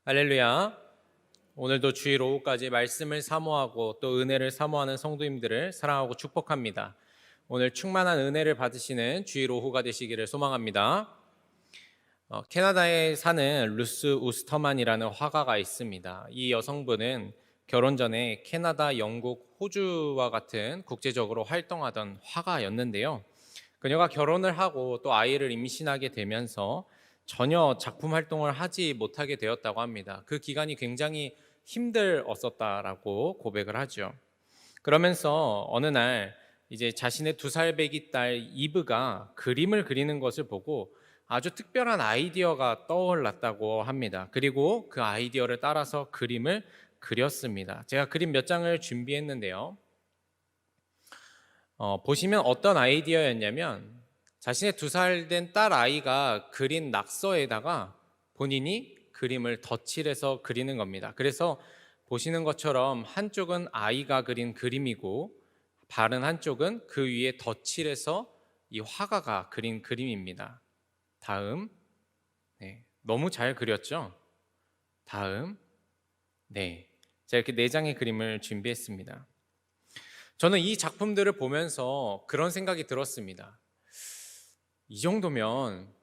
할렐루야. 오늘도 주일 오후까지 말씀을 사모하고 또 은혜를 사모하는 성도님들을 사랑하고 축복합니다. 오늘 충만한 은혜를 받으시는 주일 오후가 되시기를 소망합니다. 캐나다에 사는 루스 우스터만이라는 화가가 있습니다. 이 여성분은 결혼 전에 캐나다, 영국, 호주와 같은 국제적으로 활동하던 화가였는데요. 그녀가 결혼을 하고 또 아이를 임신하게 되면서 전혀 작품 활동을 하지 못하게 되었다고 합니다. 그 기간이 굉장히 힘들었었다라고 고백을 하죠. 그러면서 어느 날 이제 자신의 2살 배기 딸 이브가 그림을 그리는 것을 보고 아주 특별한 아이디어가 떠올랐다고 합니다. 그리고 그 아이디어를 따라서 그림을 그렸습니다. 제가 그림 몇 장을 준비했는데요. 보시면 어떤 아이디어였냐면 자신의 2살 된 딸 아이가 그린 낙서에다가 본인이 그림을 덧칠해서 그리는 겁니다. 그래서 보시는 것처럼 한쪽은 아이가 그린 그림이고 다른 한쪽은 그 위에 덧칠해서 이 화가가 그린 그림입니다. 다음, 네, 너무 잘 그렸죠? 다음, 네, 제가 이렇게 4장의 그림을 준비했습니다. 저는 이 작품들을 보면서 그런 생각이 들었습니다. 이 정도면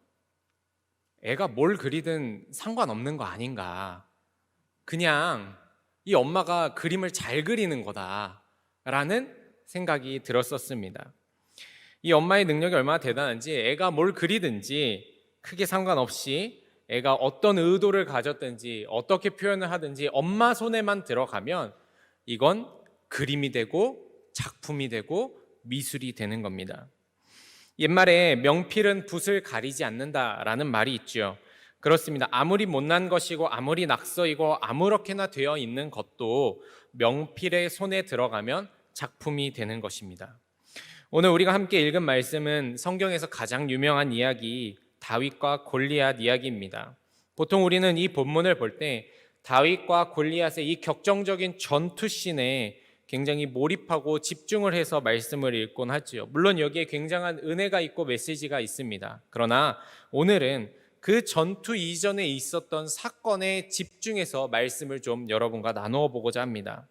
애가 뭘 그리든 상관없는 거 아닌가. 그냥 이 엄마가 그림을 잘 그리는 거다라는 생각이 들었었습니다. 이 엄마의 능력이 얼마나 대단한지 애가 뭘 그리든지 크게 상관없이 애가 어떤 의도를 가졌든지 어떻게 표현을 하든지 엄마 손에만 들어가면 이건 그림이 되고 작품이 되고 미술이 되는 겁니다. 옛말에 명필은 붓을 가리지 않는다라는 말이 있죠. 그렇습니다. 아무리 못난 것이고 아무리 낙서이고 아무렇게나 되어 있는 것도 명필의 손에 들어가면 작품이 되는 것입니다. 오늘 우리가 함께 읽은 말씀은 성경에서 가장 유명한 이야기 다윗과 골리앗 이야기입니다. 보통 우리는 이 본문을 볼 때 다윗과 골리앗의 이 격정적인 전투씬에 굉장히 몰입하고 집중을 해서 말씀을 읽곤 하지요. 물론 여기에 굉장한 은혜가 있고 메시지가 있습니다. 그러나 오늘은 그 전투 이전에 있었던 사건에 집중해서 말씀을 좀 여러분과 나누어 보고자 합니다.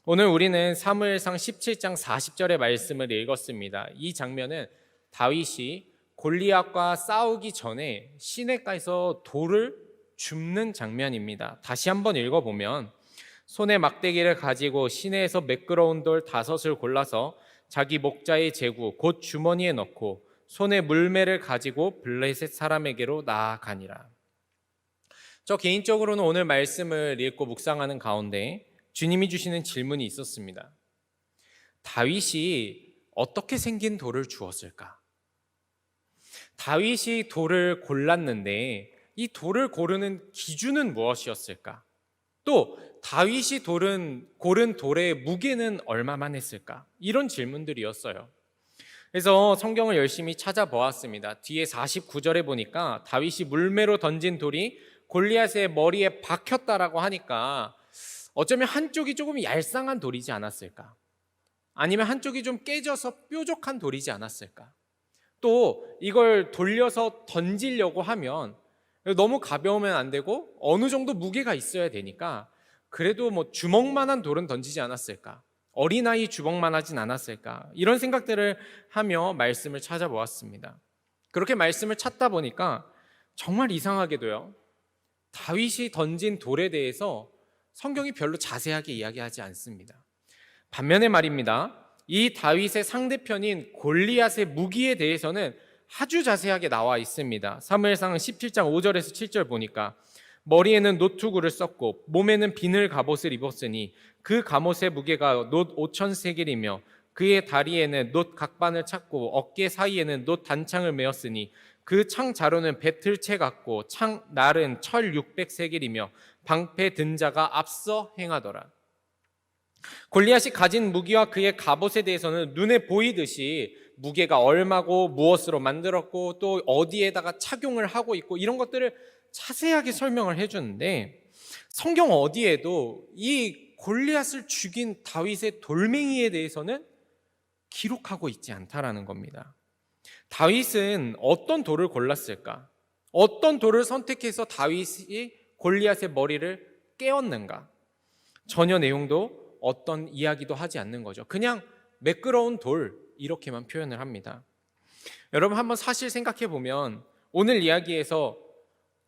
오늘 우리는 사무엘상 17장 40절의 말씀을 읽었습니다. 이 장면은 다윗이 골리앗과 싸우기 전에 시내가에서 돌을 줍는 장면입니다. 다시 한번 읽어보면 손에 막대기를 가지고 시내에서 매끄러운 돌 5을 골라서 자기 목자의 제구 곧 주머니에 넣고 손에 물매를 가지고 블레셋 사람에게로 나아가니라. 저 개인적으로는 오늘 말씀을 읽고 묵상하는 가운데 주님이 주시는 질문이 있었습니다. 다윗이 어떻게 생긴 돌을 주었을까? 다윗이 돌을 골랐는데 이 돌을 고르는 기준은 무엇이었을까? 또 다윗이 고른 돌의 무게는 얼마만 했을까? 이런 질문들이었어요. 그래서 성경을 열심히 찾아보았습니다. 뒤에 49절에 보니까 다윗이 물매로 던진 돌이 골리앗의 머리에 박혔다라고 하니까 어쩌면 한쪽이 조금 얄쌍한 돌이지 않았을까? 아니면 한쪽이 좀 깨져서 뾰족한 돌이지 않았을까? 또 이걸 돌려서 던지려고 하면 너무 가벼우면 안 되고 어느 정도 무게가 있어야 되니까 그래도 뭐 주먹만한 돌은 던지지 않았을까? 어린아이 주먹만 하진 않았을까? 이런 생각들을 하며 말씀을 찾아보았습니다. 그렇게 말씀을 찾다 보니까 정말 이상하게도요. 다윗이 던진 돌에 대해서 성경이 별로 자세하게 이야기하지 않습니다. 반면에 말입니다. 이 다윗의 상대편인 골리앗의 무기에 대해서는 아주 자세하게 나와 있습니다. 사무엘상 17장 5절에서 7절 보니까 머리에는 노투구를 썼고 몸에는 비늘 갑옷을 입었으니 그 갑옷의 무게가 놋 5,000세겔이며 그의 다리에는 놋 각반을 찼고 어깨 사이에는 놋 단창을 메었으니 그 창 자루는 배틀채 같고 창 날은 철 600세겔이며 방패 든 자가 앞서 행하더라. 골리앗이 가진 무기와 그의 갑옷에 대해서는 눈에 보이듯이 무게가 얼마고 무엇으로 만들었고 또 어디에다가 착용을 하고 있고 이런 것들을 자세하게 설명을 해주는데 성경 어디에도 이 골리앗을 죽인 다윗의 돌멩이에 대해서는 기록하고 있지 않다라는 겁니다. 다윗은 어떤 돌을 골랐을까? 어떤 돌을 선택해서 다윗이 골리앗의 머리를 깨었는가? 전혀 내용도 어떤 이야기도 하지 않는 거죠. 그냥 매끄러운 돌 이렇게만 표현을 합니다. 여러분 한번 사실 생각해 보면 오늘 이야기에서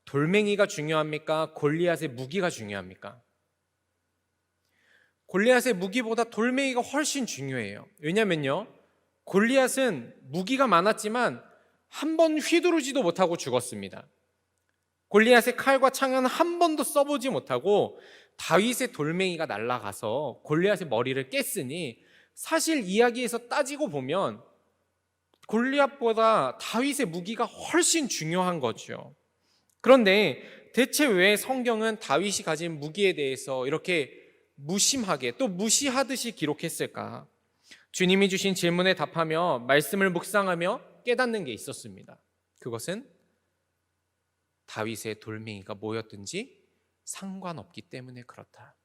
돌멩이가 중요합니까? 골리앗의 무기가 중요합니까? 골리앗의 무기보다 돌멩이가 훨씬 중요해요. 왜냐면요, 골리앗은 무기가 많았지만 한 번 휘두르지도 못하고 죽었습니다. 골리앗의 칼과 창은 한 번도 써보지 못하고 다윗의 돌멩이가 날아가서 골리앗의 머리를 깼으니, 사실 이야기에서 따지고 보면 골리앗보다 다윗의 무기가 훨씬 중요한 거죠. 그런데 대체 왜 성경은 다윗이 가진 무기에 대해서 이렇게 무심하게 또 무시하듯이 기록했을까? 주님이 주신 질문에 답하며 말씀을 묵상하며 깨닫는 게 있었습니다. 그것은 다윗의 돌멩이가 뭐였든지 상관없기 때문에 그렇다.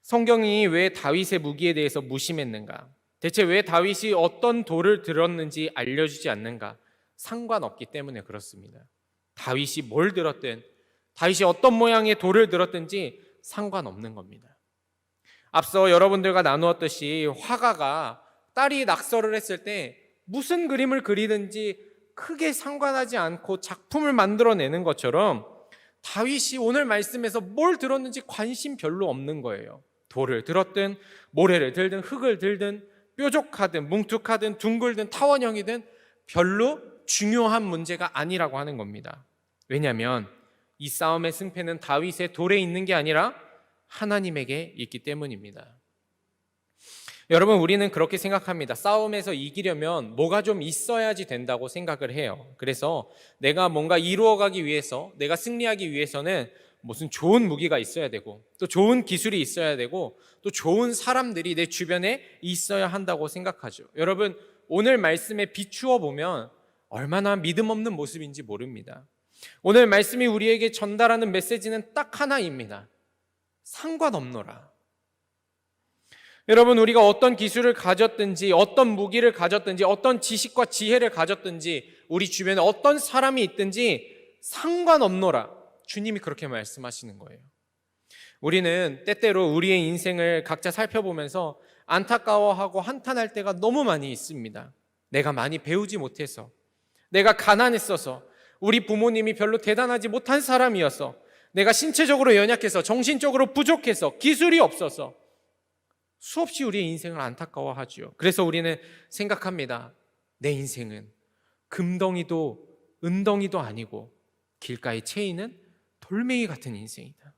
성경이 왜 다윗의 무기에 대해서 무심했는가? 대체 왜 다윗이 어떤 돌을 들었는지 알려주지 않는가? 상관없기 때문에 그렇습니다. 다윗이 뭘 들었든, 다윗이 어떤 모양의 돌을 들었든지 상관없는 겁니다. 앞서 여러분들과 나누었듯이 화가가 딸이 낙서를 했을 때 무슨 그림을 그리든지 크게 상관하지 않고 작품을 만들어내는 것처럼 다윗이 오늘 말씀에서 뭘 들었는지 관심 별로 없는 거예요. 돌을 들었든 모래를 들든 흙을 들든 뾰족하든 뭉툭하든 둥글든 타원형이든 별로 중요한 문제가 아니라고 하는 겁니다. 왜냐하면 이 싸움의 승패는 다윗의 돌에 있는 게 아니라 하나님에게 있기 때문입니다. 여러분, 우리는 그렇게 생각합니다. 싸움에서 이기려면 뭐가 좀 있어야지 된다고 생각을 해요. 그래서 내가 뭔가 이루어가기 위해서, 내가 승리하기 위해서는 무슨 좋은 무기가 있어야 되고, 또 좋은 기술이 있어야 되고, 또 좋은 사람들이 내 주변에 있어야 한다고 생각하죠. 여러분, 오늘 말씀에 비추어 보면 얼마나 믿음 없는 모습인지 모릅니다. 오늘 말씀이 우리에게 전달하는 메시지는 딱 하나입니다. 상관없노라. 여러분, 우리가 어떤 기술을 가졌든지, 어떤 무기를 가졌든지, 어떤 지식과 지혜를 가졌든지, 우리 주변에 어떤 사람이 있든지 상관없노라. 주님이 그렇게 말씀하시는 거예요. 우리는 때때로 우리의 인생을 각자 살펴보면서 안타까워하고 한탄할 때가 너무 많이 있습니다. 내가 많이 배우지 못해서, 내가 가난했어서, 우리 부모님이 별로 대단하지 못한 사람이어서, 내가 신체적으로 연약해서, 정신적으로 부족해서, 기술이 없어서 수없이 우리의 인생을 안타까워하죠. 그래서 우리는 생각합니다. 내 인생은 금덩이도 은덩이도 아니고 길가에 채이는 돌멩이 같은 인생이다.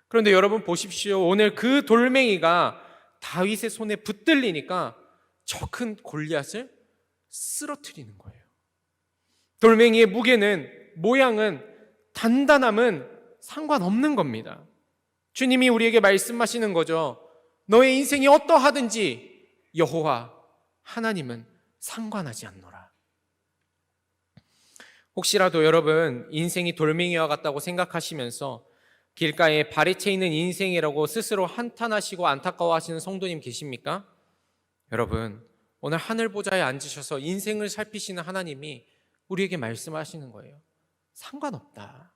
그런데 여러분 보십시오. 오늘 그 돌멩이가 다윗의 손에 붙들리니까 저 큰 골리앗을 쓰러뜨리는 거예요. 돌멩이의 무게는, 모양은, 단단함은 상관없는 겁니다. 주님이 우리에게 말씀하시는 거죠. 너의 인생이 어떠하든지 여호와 하나님은 상관하지 않노라. 혹시라도 여러분 인생이 돌멩이와 같다고 생각하시면서 길가에 발에 채이는 인생이라고 스스로 한탄하시고 안타까워하시는 성도님 계십니까? 여러분, 오늘 하늘 보좌에 앉으셔서 인생을 살피시는 하나님이 우리에게 말씀하시는 거예요. 상관없다.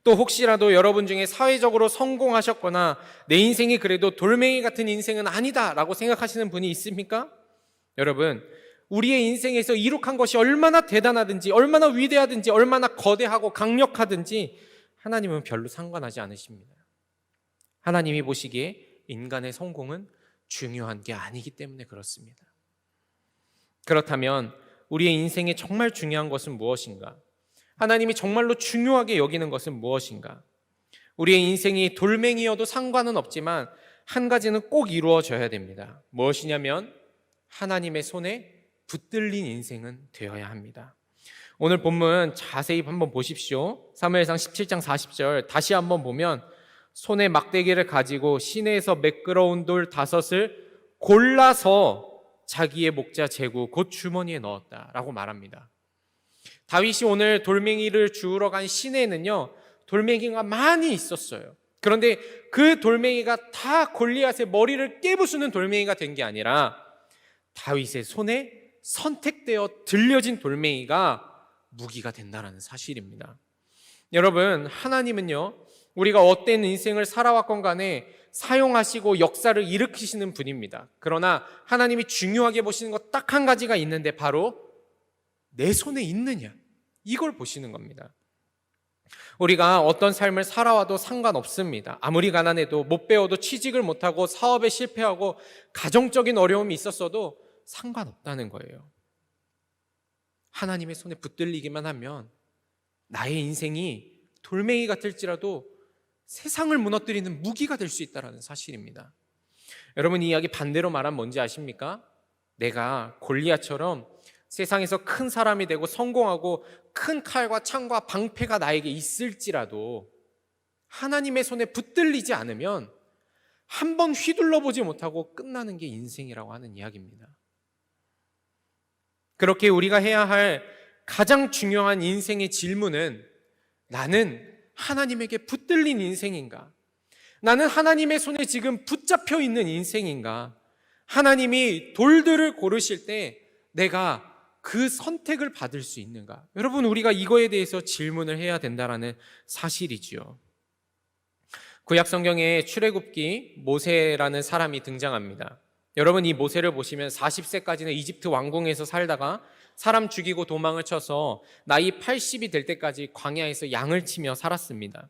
또 혹시라도 여러분 중에 사회적으로 성공하셨거나 내 인생이 그래도 돌멩이 같은 인생은 아니다 라고 생각하시는 분이 있습니까? 여러분, 우리의 인생에서 이룩한 것이 얼마나 대단하든지, 얼마나 위대하든지, 얼마나 거대하고 강력하든지 하나님은 별로 상관하지 않으십니다. 하나님이 보시기에 인간의 성공은 중요한 게 아니기 때문에 그렇습니다. 그렇다면 우리의 인생에 정말 중요한 것은 무엇인가? 하나님이 정말로 중요하게 여기는 것은 무엇인가? 우리의 인생이 돌멩이여도 상관은 없지만 한 가지는 꼭 이루어져야 됩니다. 무엇이냐면 하나님의 손에 붙들린 인생은 되어야 합니다. 오늘 본문 자세히 한번 보십시오. 사무엘상 17장 40절 다시 한번 보면 손에 막대기를 가지고 시내에서 매끄러운 돌 5을 골라서 자기의 목자 제구 곧 주머니에 넣었다라고 말합니다. 다윗이 오늘 돌멩이를 주우러 간 시내에는요, 돌멩이가 많이 있었어요. 그런데 그 돌멩이가 다 골리앗의 머리를 깨부수는 돌멩이가 된 게 아니라 다윗의 손에 선택되어 들려진 돌멩이가 무기가 된다는 사실입니다. 여러분, 하나님은요, 우리가 어떤 인생을 살아왔건 간에 사용하시고 역사를 일으키시는 분입니다. 그러나 하나님이 중요하게 보시는 것 딱 한 가지가 있는데, 바로 내 손에 있느냐, 이걸 보시는 겁니다. 우리가 어떤 삶을 살아와도 상관없습니다. 아무리 가난해도, 못 배워도, 취직을 못하고, 사업에 실패하고, 가정적인 어려움이 있었어도 상관없다는 거예요. 하나님의 손에 붙들리기만 하면 나의 인생이 돌멩이 같을지라도 세상을 무너뜨리는 무기가 될 수 있다는 사실입니다. 여러분, 이 이야기 반대로 말하면 뭔지 아십니까? 내가 골리앗처럼 세상에서 큰 사람이 되고 성공하고 큰 칼과 창과 방패가 나에게 있을지라도 하나님의 손에 붙들리지 않으면 한 번 휘둘러 보지 못하고 끝나는 게 인생이라고 하는 이야기입니다. 그렇게 우리가 해야 할 가장 중요한 인생의 질문은, 나는 하나님에게 붙들린 인생인가? 나는 하나님의 손에 지금 붙잡혀 있는 인생인가? 하나님이 돌들을 고르실 때 내가 그 선택을 받을 수 있는가? 여러분, 우리가 이거에 대해서 질문을 해야 된다는 사실이지요. 구약 성경에 출애굽기 모세라는 사람이 등장합니다. 여러분, 이 모세를 보시면 40세까지는 이집트 왕궁에서 살다가 사람 죽이고 도망을 쳐서 나이 80이 될 때까지 광야에서 양을 치며 살았습니다.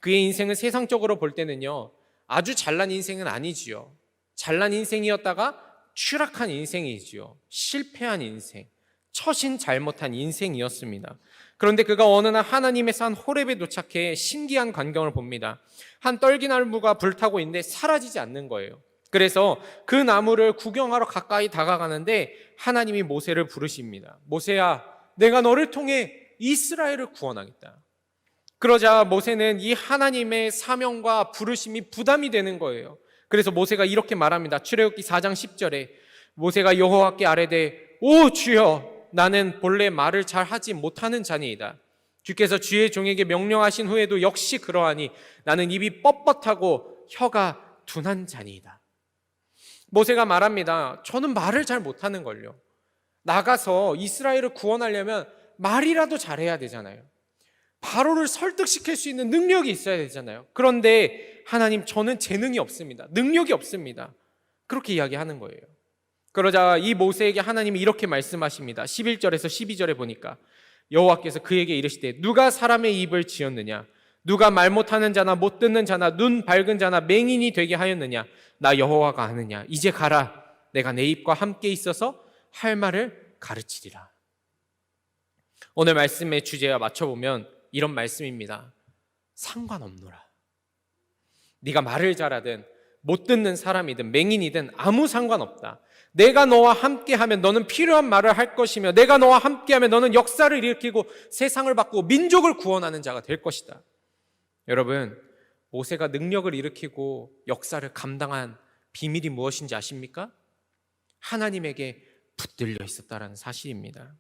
그의 인생은 세상적으로 볼 때는요, 아주 잘난 인생은 아니지요. 잘난 인생이었다가 추락한 인생이지요. 실패한 인생, 처신 잘못한 인생이었습니다. 그런데 그가 어느 날 하나님의 산 호렙에 도착해 신기한 광경을 봅니다. 한 떨기나무가 불타고 있는데 사라지지 않는 거예요. 그래서 그 나무를 구경하러 가까이 다가가는데 하나님이 모세를 부르십니다. 모세야, 내가 너를 통해 이스라엘을 구원하겠다. 그러자 모세는 이 하나님의 사명과 부르심이 부담이 되는 거예요. 그래서 모세가 이렇게 말합니다. 출애굽기 4장 10절에 모세가 여호와께 아뢰되, 오 주여, 나는 본래 말을 잘 하지 못하는 자니이다. 주께서 주의 종에게 명령하신 후에도 역시 그러하니 나는 입이 뻣뻣하고 혀가 둔한 자니이다. 모세가 말합니다. 저는 말을 잘 못하는 걸요. 나가서 이스라엘을 구원하려면 말이라도 잘해야 되잖아요. 바로를 설득시킬 수 있는 능력이 있어야 되잖아요. 그런데 하나님, 저는 재능이 없습니다. 능력이 없습니다. 그렇게 이야기하는 거예요. 그러자 이 모세에게 하나님이 이렇게 말씀하십니다. 11절에서 12절에 보니까 여호와께서 그에게 이르시되, 누가 사람의 입을 지었느냐? 누가 말 못하는 자나 못 듣는 자나 눈 밝은 자나 맹인이 되게 하였느냐? 나 여호와가 아느냐? 이제 가라. 내가 내 입과 함께 있어서 할 말을 가르치리라. 오늘 말씀의 주제와 맞춰보면 이런 말씀입니다. 상관없노라. 네가 말을 잘하든 못 듣는 사람이든 맹인이든 아무 상관없다. 내가 너와 함께하면 너는 필요한 말을 할 것이며, 내가 너와 함께하면 너는 역사를 일으키고 세상을 바꾸고 민족을 구원하는 자가 될 것이다. 여러분, 모세가 능력을 일으키고 역사를 감당한 비밀이 무엇인지 아십니까? 하나님에게 붙들려 있었다는 사실입니다.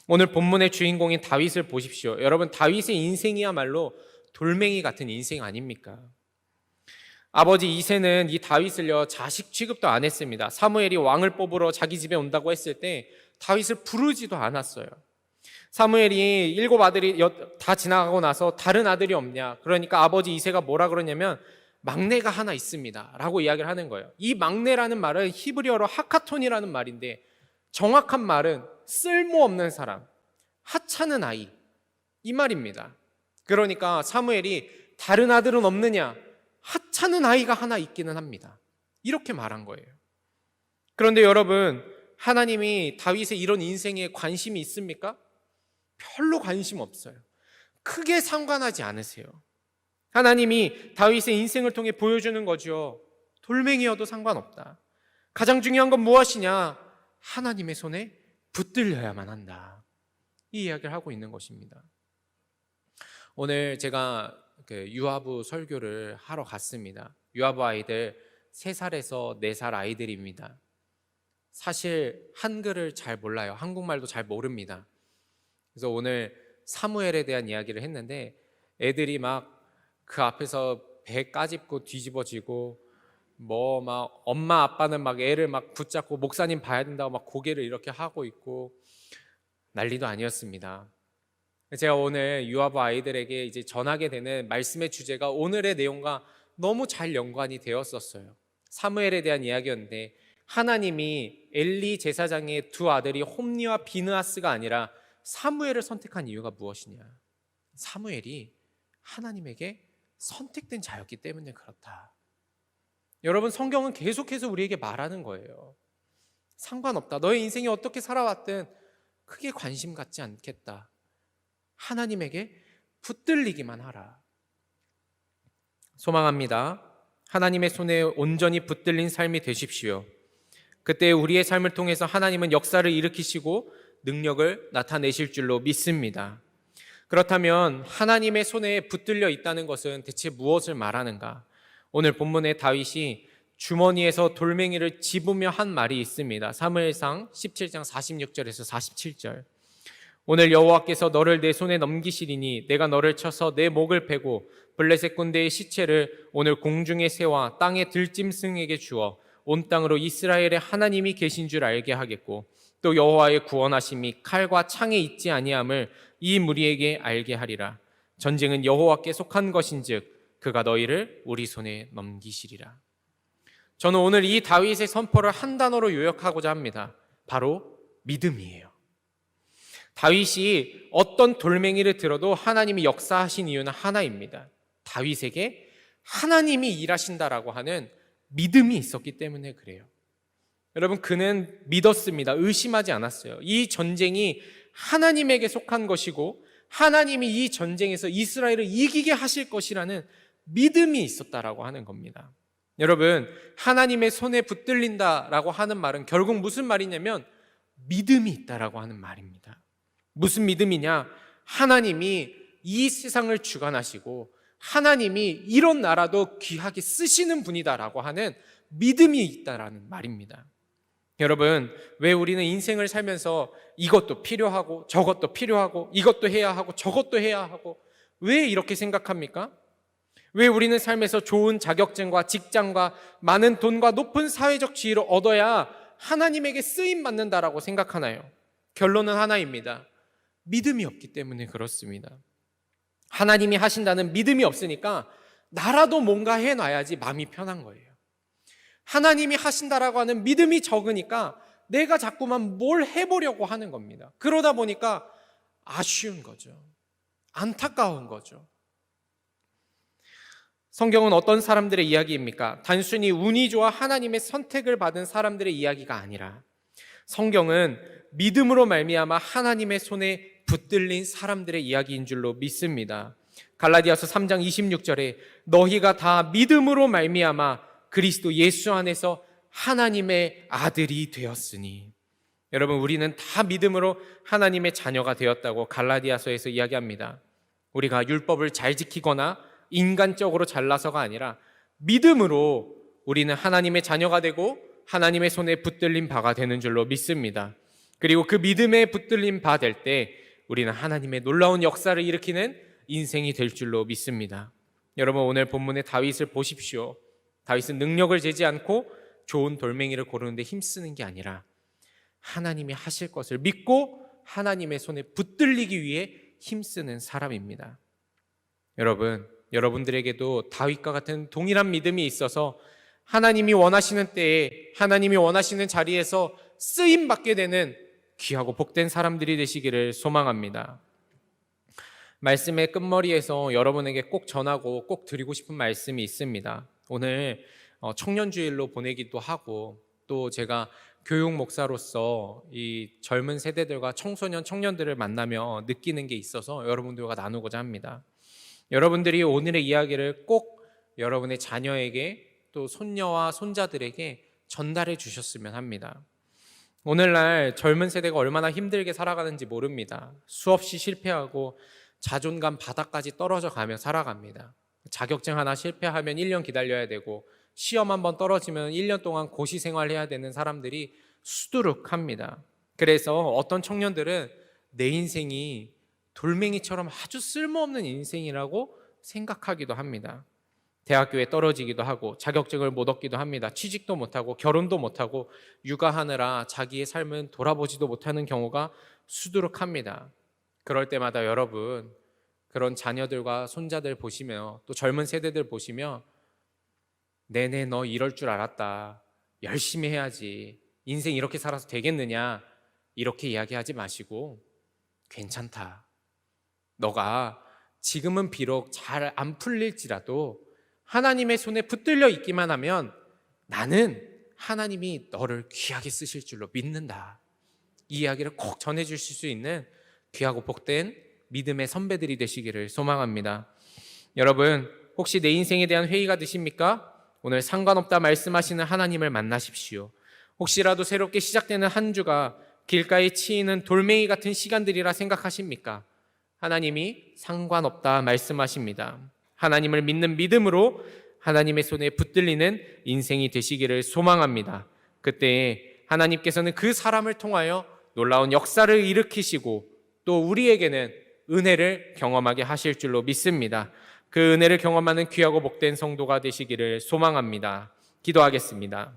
오늘 본문의 주인공인 다윗을 보십시오. 여러분, 다윗의 인생이야말로 돌멩이 같은 인생 아닙니까? 아버지 이새는 이 다윗을요, 자식 취급도 안 했습니다. 사무엘이 왕을 뽑으러 자기 집에 온다고 했을 때 다윗을 부르지도 않았어요. 사무엘이 7 아들이 다 지나가고 나서 다른 아들이 없냐, 그러니까 아버지 이새가 뭐라 그러냐면 막내가 하나 있습니다 라고 이야기를 하는 거예요. 이 막내라는 말은 히브리어로 하카톤이라는 말인데, 정확한 말은 쓸모없는 사람, 하찮은 아이, 이 말입니다. 그러니까 사무엘이 다른 아들은 없느냐, 하찮은 아이가 하나 있기는 합니다, 이렇게 말한 거예요. 그런데 여러분, 하나님이 다윗의 이런 인생에 관심이 있습니까? 별로 관심 없어요. 크게 상관하지 않으세요. 하나님이 다윗의 인생을 통해 보여주는 거죠. 돌멩이여도 상관없다. 가장 중요한 건 무엇이냐? 하나님의 손에 붙들려야만 한다. 이 이야기를 하고 있는 것입니다. 오늘 제가 유아부 설교를 하러 갔습니다. 유아부 아이들 3살에서 4살 아이들입니다. 사실 한글을 잘 몰라요. 한국말도 잘 모릅니다. 그래서 오늘 사무엘에 대한 이야기를 했는데 애들이 막 그 앞에서 배 까집고 뒤집어지고 뭐 막 엄마 아빠는 막 애를 막 붙잡고 목사님 봐야 된다고 막 고개를 이렇게 하고 있고 난리도 아니었습니다. 제가 오늘 유아부 아이들에게 이제 전하게 되는 말씀의 주제가 오늘의 내용과 너무 잘 연관이 되었었어요. 사무엘에 대한 이야기였는데, 하나님이 엘리 제사장의 두 아들이 홈리와 비느하스가 아니라 사무엘을 선택한 이유가 무엇이냐? 사무엘이 하나님에게 선택된 자였기 때문에 그렇다. 여러분, 성경은 계속해서 우리에게 말하는 거예요. 상관없다. 너의 인생이 어떻게 살아왔든 크게 관심 갖지 않겠다. 하나님에게 붙들리기만 하라. 소망합니다. 하나님의 손에 온전히 붙들린 삶이 되십시오. 그때 우리의 삶을 통해서 하나님은 역사를 일으키시고 능력을 나타내실 줄로 믿습니다. 그렇다면 하나님의 손에 붙들려 있다는 것은 대체 무엇을 말하는가? 오늘 본문의 다윗이 주머니에서 돌멩이를 집으며 한 말이 있습니다. 사무엘상 17장 46절에서 47절. 오늘 여호와께서 너를 내 손에 넘기시리니 내가 너를 쳐서 내 목을 베고 블레셋 군대의 시체를 오늘 공중의 새와 땅의 들짐승에게 주어 온 땅으로 이스라엘의 하나님이 계신 줄 알게 하겠고 또 여호와의 구원하심이 칼과 창에 있지 아니함을 이 무리에게 알게 하리라. 전쟁은 여호와께 속한 것인즉 그가 너희를 우리 손에 넘기시리라. 저는 오늘 이 다윗의 선포를 한 단어로 요약하고자 합니다. 바로 믿음이에요. 다윗이 어떤 돌멩이를 들어도 하나님이 역사하신 이유는 하나입니다. 다윗에게 하나님이 일하신다라고 하는 믿음이 있었기 때문에 그래요. 여러분, 그는 믿었습니다. 의심하지 않았어요. 이 전쟁이 하나님에게 속한 것이고 하나님이 이 전쟁에서 이스라엘을 이기게 하실 것이라는 믿음이 있었다라고 하는 겁니다. 여러분, 하나님의 손에 붙들린다라고 하는 말은 결국 무슨 말이냐면 믿음이 있다라고 하는 말입니다. 무슨 믿음이냐? 하나님이 이 세상을 주관하시고 하나님이 이런 나라도 귀하게 쓰시는 분이다라고 하는 믿음이 있다라는 말입니다. 여러분, 왜 우리는 인생을 살면서 이것도 필요하고 저것도 필요하고 이것도 해야 하고 저것도 해야 하고 왜 이렇게 생각합니까? 왜 우리는 삶에서 좋은 자격증과 직장과 많은 돈과 높은 사회적 지위를 얻어야 하나님에게 쓰임 받는다라고 생각하나요? 결론은 하나입니다. 믿음이 없기 때문에 그렇습니다. 하나님이 하신다는 믿음이 없으니까 나라도 뭔가 해놔야지 마음이 편한 거예요. 하나님이 하신다라고 하는 믿음이 적으니까 내가 자꾸만 뭘 해보려고 하는 겁니다. 그러다 보니까 아쉬운 거죠. 안타까운 거죠. 성경은 어떤 사람들의 이야기입니까? 단순히 운이 좋아 하나님의 선택을 받은 사람들의 이야기가 아니라 성경은 믿음으로 말미암아 하나님의 손에 붙들린 사람들의 이야기인 줄로 믿습니다. 갈라디아서 3장 26절에 너희가 다 믿음으로 말미암아 그리스도 예수 안에서 하나님의 아들이 되었으니. 여러분, 우리는 다 믿음으로 하나님의 자녀가 되었다고 갈라디아서에서 이야기합니다. 우리가 율법을 잘 지키거나 인간적으로 잘나서가 아니라 믿음으로 우리는 하나님의 자녀가 되고 하나님의 손에 붙들린 바가 되는 줄로 믿습니다. 그리고 그 믿음에 붙들린 바 될 때 우리는 하나님의 놀라운 역사를 일으키는 인생이 될 줄로 믿습니다. 여러분, 오늘 본문의 다윗을 보십시오. 다윗은 능력을 재지 않고 좋은 돌멩이를 고르는데 힘쓰는 게 아니라 하나님이 하실 것을 믿고 하나님의 손에 붙들리기 위해 힘쓰는 사람입니다. 여러분들에게도 다윗과 같은 동일한 믿음이 있어서 하나님이 원하시는 때에 하나님이 원하시는 자리에서 쓰임받게 되는 귀하고 복된 사람들이 되시기를 소망합니다. 말씀의 끝머리에서 여러분에게 꼭 전하고 꼭 드리고 싶은 말씀이 있습니다. 오늘 청년주일로 보내기도 하고 또 제가 교육 목사로서 이 젊은 세대들과 청소년, 청년들을 만나며 느끼는 게 있어서 여러분들과 나누고자 합니다. 여러분들이 오늘의 이야기를 꼭 여러분의 자녀에게 또 손녀와 손자들에게 전달해 주셨으면 합니다. 오늘날 젊은 세대가 얼마나 힘들게 살아가는지 모릅니다. 수없이 실패하고 자존감 바닥까지 떨어져 가며 살아갑니다. 자격증 하나 실패하면 1년 기다려야 되고 시험 한번 떨어지면 1년 동안 고시 생활해야 되는 사람들이 수두룩합니다. 그래서 어떤 청년들은 내 인생이 돌멩이처럼 아주 쓸모없는 인생이라고 생각하기도 합니다. 대학교에 떨어지기도 하고 자격증을 못 얻기도 합니다. 취직도 못하고 결혼도 못하고 육아하느라 자기의 삶은 돌아보지도 못하는 경우가 수두룩합니다. 그럴 때마다 여러분, 그런 자녀들과 손자들 보시며 또 젊은 세대들 보시며 내내 너 이럴 줄 알았다, 열심히 해야지, 인생 이렇게 살아서 되겠느냐, 이렇게 이야기하지 마시고 괜찮다, 너가 지금은 비록 잘 안 풀릴지라도 하나님의 손에 붙들려 있기만 하면 나는 하나님이 너를 귀하게 쓰실 줄로 믿는다, 이 이야기를 꼭 전해주실 수 있는 귀하고 복된 믿음의 선배들이 되시기를 소망합니다. 여러분, 혹시 내 인생에 대한 회의가 드십니까? 오늘 상관없다 말씀하시는 하나님을 만나십시오. 혹시라도 새롭게 시작되는 한 주가 길가에 치이는 돌멩이 같은 시간들이라 생각하십니까? 하나님이 상관없다 말씀하십니다. 하나님을 믿는 믿음으로 하나님의 손에 붙들리는 인생이 되시기를 소망합니다. 그때 하나님께서는 그 사람을 통하여 놀라운 역사를 일으키시고 또 우리에게는 은혜를 경험하게 하실 줄로 믿습니다. 그 은혜를 경험하는 귀하고 복된 성도가 되시기를 소망합니다. 기도하겠습니다.